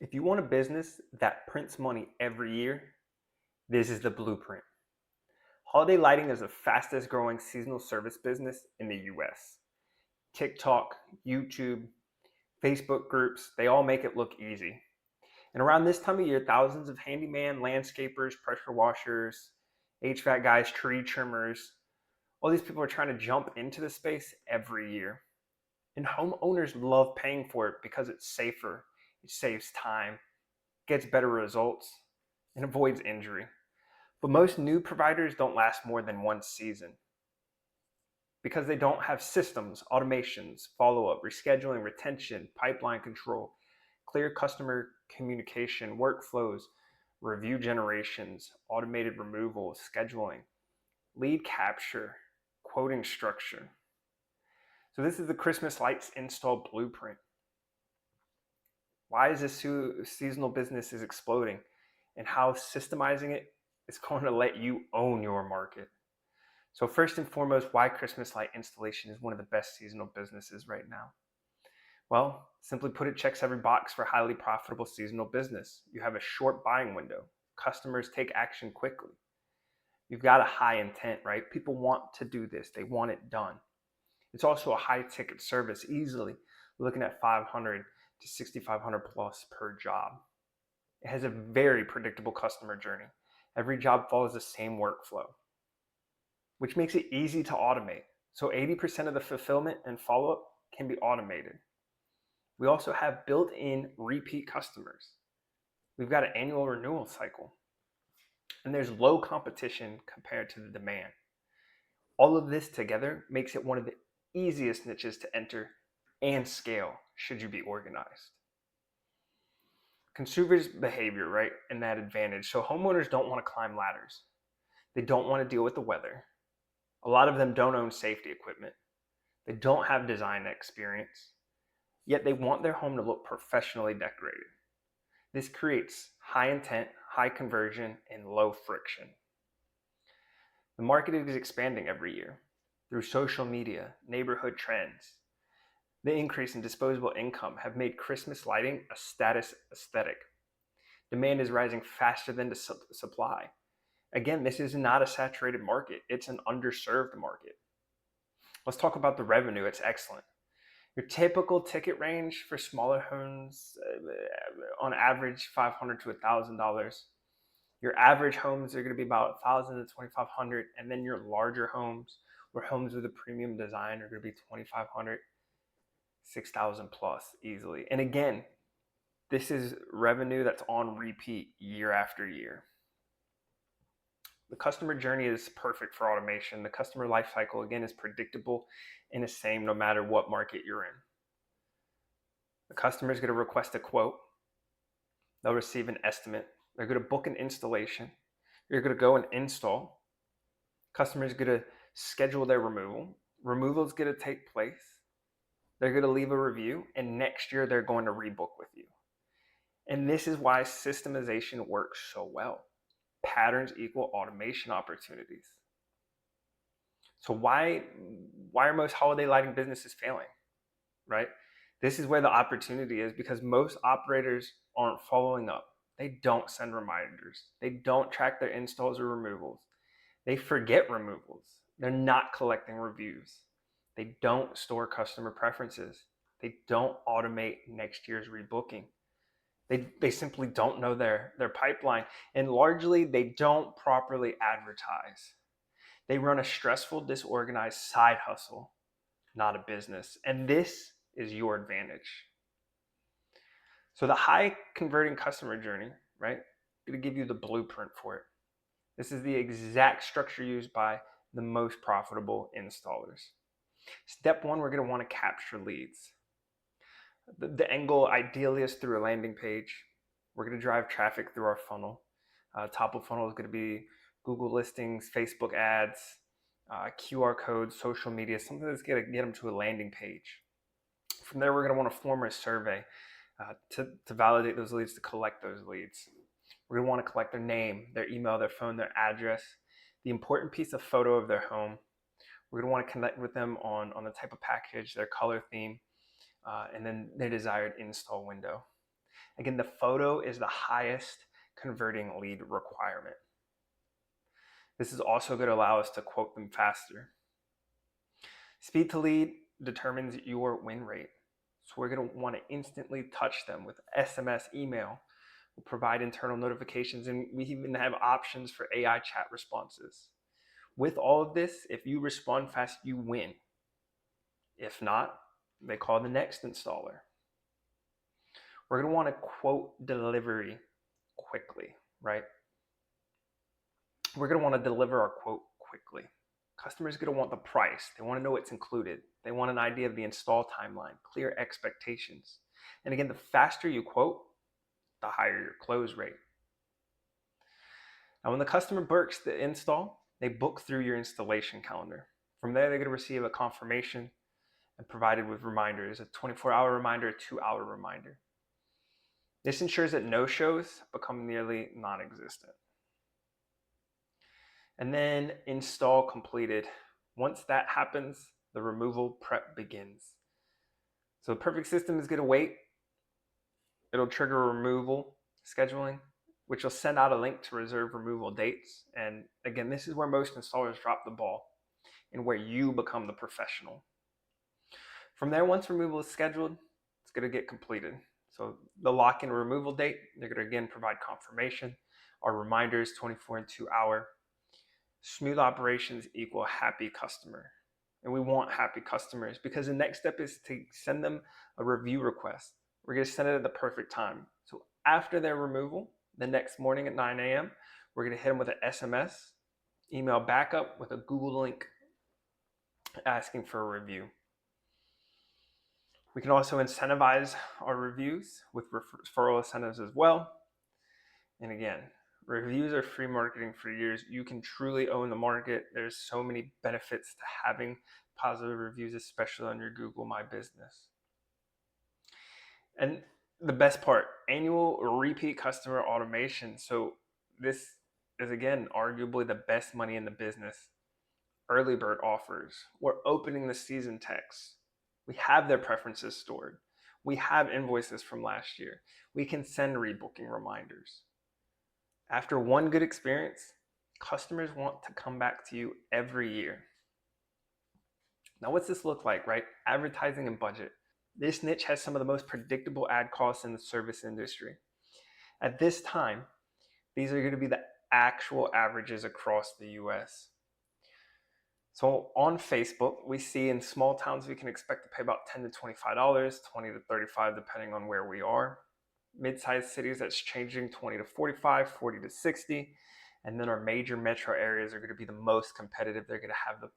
If you want a business that prints money every year, this is the blueprint. Holiday lighting is the fastest growing seasonal service business in the US. TikTok, YouTube, Facebook groups, they all make it look easy. And around this time of year, thousands of handyman, landscapers, pressure washers, HVAC guys, tree trimmers, all these people are trying to jump into the space every year. And homeowners love paying for it because it's safer, it saves time, gets better results, and avoids injury. But most new providers don't last more than one season because they don't have systems, automations, follow up, rescheduling, retention, pipeline control, clear customer communication, workflows, review generations, automated removals, scheduling, lead capture, quoting structure. So, this is the Christmas lights install blueprint. Why is this seasonal business is exploding, and how systemizing it is going to let you own your market. So first and foremost, why Christmas light installation is one of the best seasonal businesses right now. Well, simply put, it checks every box for highly profitable seasonal business. You have a short buying window. Customers take action quickly. You've got a high intent, right? People want to do this. They want it done. It's also a high ticket service, easily looking at 500 to 6,500 plus per job. It has a very predictable customer journey. Every job follows the same workflow, which makes it easy to automate. So 80% of the fulfillment and follow-up can be automated. We also have built-in repeat customers. We've got an annual renewal cycle, and there's low competition compared to the demand. All of this together makes it one of the easiest niches to enter and scale should you be organized. Consumers' behavior, right, and that advantage. So homeowners don't want to climb ladders. They don't want to deal with the weather. A lot of them don't own safety equipment. They don't have design experience. Yet they want their home to look professionally decorated. This creates high intent, high conversion, and low friction. The market is expanding every year through social media, neighborhood trends. The increase in disposable income have made Christmas lighting a status aesthetic. Demand is rising faster than the supply. Again, this is not a saturated market, it's an underserved market. Let's talk about the revenue. It's excellent. Your typical ticket range for smaller homes, on average, $500 to $1,000. Your average homes are going to be about $1,000 to $2,500, and then your larger homes, or homes with a premium design, are going to be $2,500, $6,000 plus easily. And again, this is revenue that's on repeat year after year. The customer journey is perfect for automation. The customer lifecycle, again, is predictable and the same no matter what market you're in. The customer is going to request a quote. They'll receive an estimate. They're going to book an installation. You're going to go and install. Customer is going to schedule their removal. Removal is going to take place. They're going to leave a review, and next year they're going to rebook with you. And this is why systemization works so well. Patterns equal automation opportunities. So why are most holiday lighting businesses failing, right? This is where the opportunity is, because most operators aren't following up. They don't send reminders. They don't track their installs or removals. They forget removals. They're not collecting reviews. They don't store customer preferences. They don't automate next year's rebooking. They simply don't know their pipeline, and largely they don't properly advertise. They run a stressful, disorganized side hustle, not a business. And this is your advantage. So the high converting customer journey, right? I'm going to give you the blueprint for it. This is the exact structure used by the most profitable installers. Step one, we're going to want to capture leads. The angle ideally is through a landing page. We're going to drive traffic through our funnel. Top of funnel is going to be Google listings, Facebook ads, QR codes, social media, something that's going to get them to a landing page. From there, we're going to want to form a survey to validate those leads, to collect those leads. We're going to want to collect their name, their email, their phone, their address, the important piece of photo of their home. We're going to want to connect with them on the type of package, their color theme, and then their desired install window. Again, the photo is the highest converting lead requirement. This is also going to allow us to quote them faster. Speed to lead determines your win rate. So we're going to want to instantly touch them with SMS, email. We'll provide internal notifications, and we even have options for AI chat responses. With all of this, if you respond fast, you win. If not, they call the next installer. We're going to want to quote delivery quickly, right? We're going to want to deliver our quote quickly. Customers are going to want the price. They want to know what's included. They want an idea of the install timeline, clear expectations. And again, the faster you quote, the higher your close rate. Now, when the customer books the install, they book through your installation calendar. From there, they're going to receive a confirmation and provided with reminders, a 24-hour reminder, a 2-hour reminder. This ensures that no-shows become nearly non-existent. And then install completed. Once that happens, the removal prep begins. So the perfect system is going to wait. It'll trigger removal scheduling, which will send out a link to reserve removal dates. And again, this is where most installers drop the ball and where you become the professional. From there, once removal is scheduled, it's going to get completed. So the lock-in removal date, they're going to again provide confirmation. Our reminders, 24 and 2-hour. Smooth operations equal happy customer. And we want happy customers because the next step is to send them a review request. We're going to send it at the perfect time. So after their removal, the next morning at 9 a.m., we're going to hit them with an SMS, email backup with a Google link asking for a review. We can also incentivize our reviews with referral incentives as well. And again, reviews are free marketing for years. You can truly own the market. There's so many benefits to having positive reviews, especially on your Google My Business. And the best part, annual repeat customer automation. So this is, again, arguably the best money in the business. Early bird offers. We're opening the season texts. We have their preferences stored. We have invoices from last year. We can send rebooking reminders. After one good experience, customers want to come back to you every year. Now, what's this look like, right? Advertising and budget. This niche has some of the most predictable ad costs in the service industry. At this time, these are going to be the actual averages across the US. So on Facebook, we see in small towns, we can expect to pay about $10 to $25, $20 to $35, depending on where we are. Mid-sized cities, that's changing, $20 to $45, $40 to $60. And then our major metro areas are going to be the most competitive. They're going to have the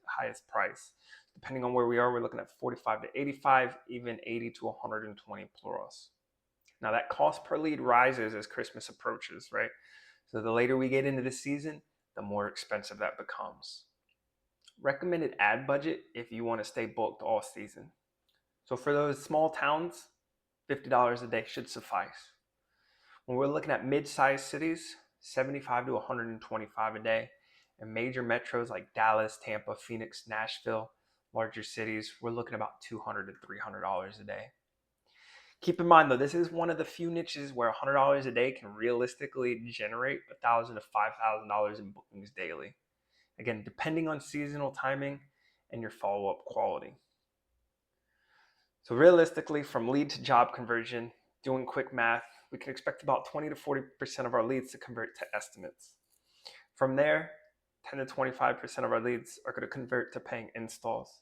highest price. Depending on where we are, we're looking at $45 to $85, even $80 to $120 plus. Now that cost per lead rises as Christmas approaches, right? So the later we get into the season, the more expensive that becomes. Recommended ad budget if you want to stay booked all season. So for those small towns, $50 a day should suffice. When we're looking at mid-sized cities, $75 to $125 a day. And major metros like Dallas, Tampa, Phoenix, Nashville, larger cities, we're looking at about $200 to $300 a day. Keep in mind though, this is one of the few niches where $100 a day can realistically generate $1,000 to $5,000 in bookings daily. Again, depending on seasonal timing and your follow-up quality. So realistically, from lead to job conversion, doing quick math, we can expect about 20 to 40% of our leads to convert to estimates. From there, 10 to 25% of our leads are going to convert to paying installs.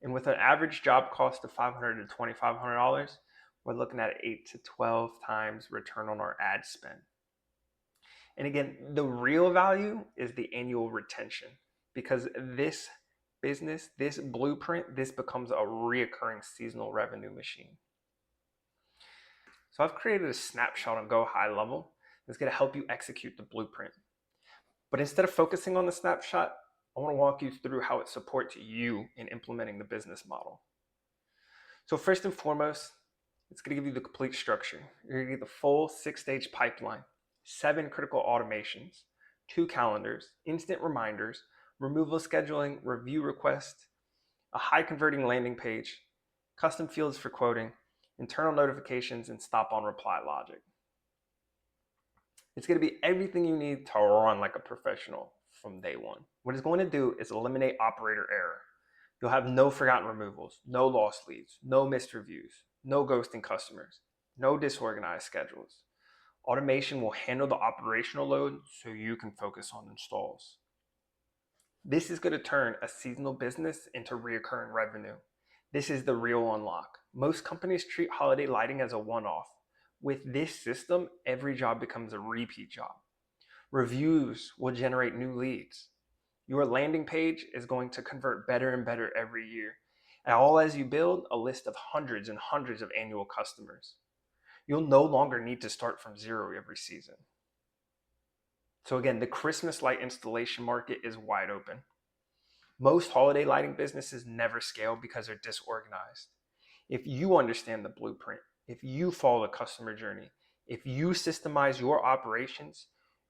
And with an average job cost of $500 to $2,500, we're looking at 8 to 12 times return on our ad spend. And again, the real value is the annual retention, because this business, this blueprint, this becomes a reoccurring seasonal revenue machine. So I've created a snapshot on Go High Level that's going to help you execute the blueprint. But instead of focusing on the snapshot, I want to walk you through how it supports you in implementing the business model. So first and foremost, it's going to give you the complete structure. You're going to get the full 6-stage pipeline, 7 critical automations, 2 calendars, instant reminders, removal scheduling, review requests, a high converting landing page, custom fields for quoting, internal notifications, and stop on reply logic. It's going to be everything you need to run like a professional from day one. What it's going to do is eliminate operator error. You'll have no forgotten removals, no lost leads, no missed reviews, no ghosting customers, no disorganized schedules. Automation will handle the operational load so you can focus on installs. This is going to turn a seasonal business into recurring revenue. This is the real unlock. Most companies treat holiday lighting as a one-off. With this system, every job becomes a repeat job. Reviews will generate new leads. Your landing page is going to convert better and better every year, and all as you build a list of hundreds and hundreds of annual customers. You'll no longer need to start from zero every season. So again, the Christmas light installation market is wide open. Most holiday lighting businesses never scale because they're disorganized. If you understand the blueprint, if you follow the customer journey, if you systemize your operations,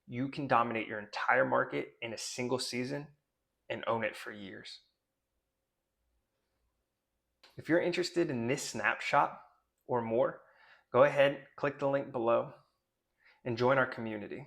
you can dominate your entire market in a single season and own it for years. If you're interested in this snapshot or more, go ahead, click the link below, and join our community.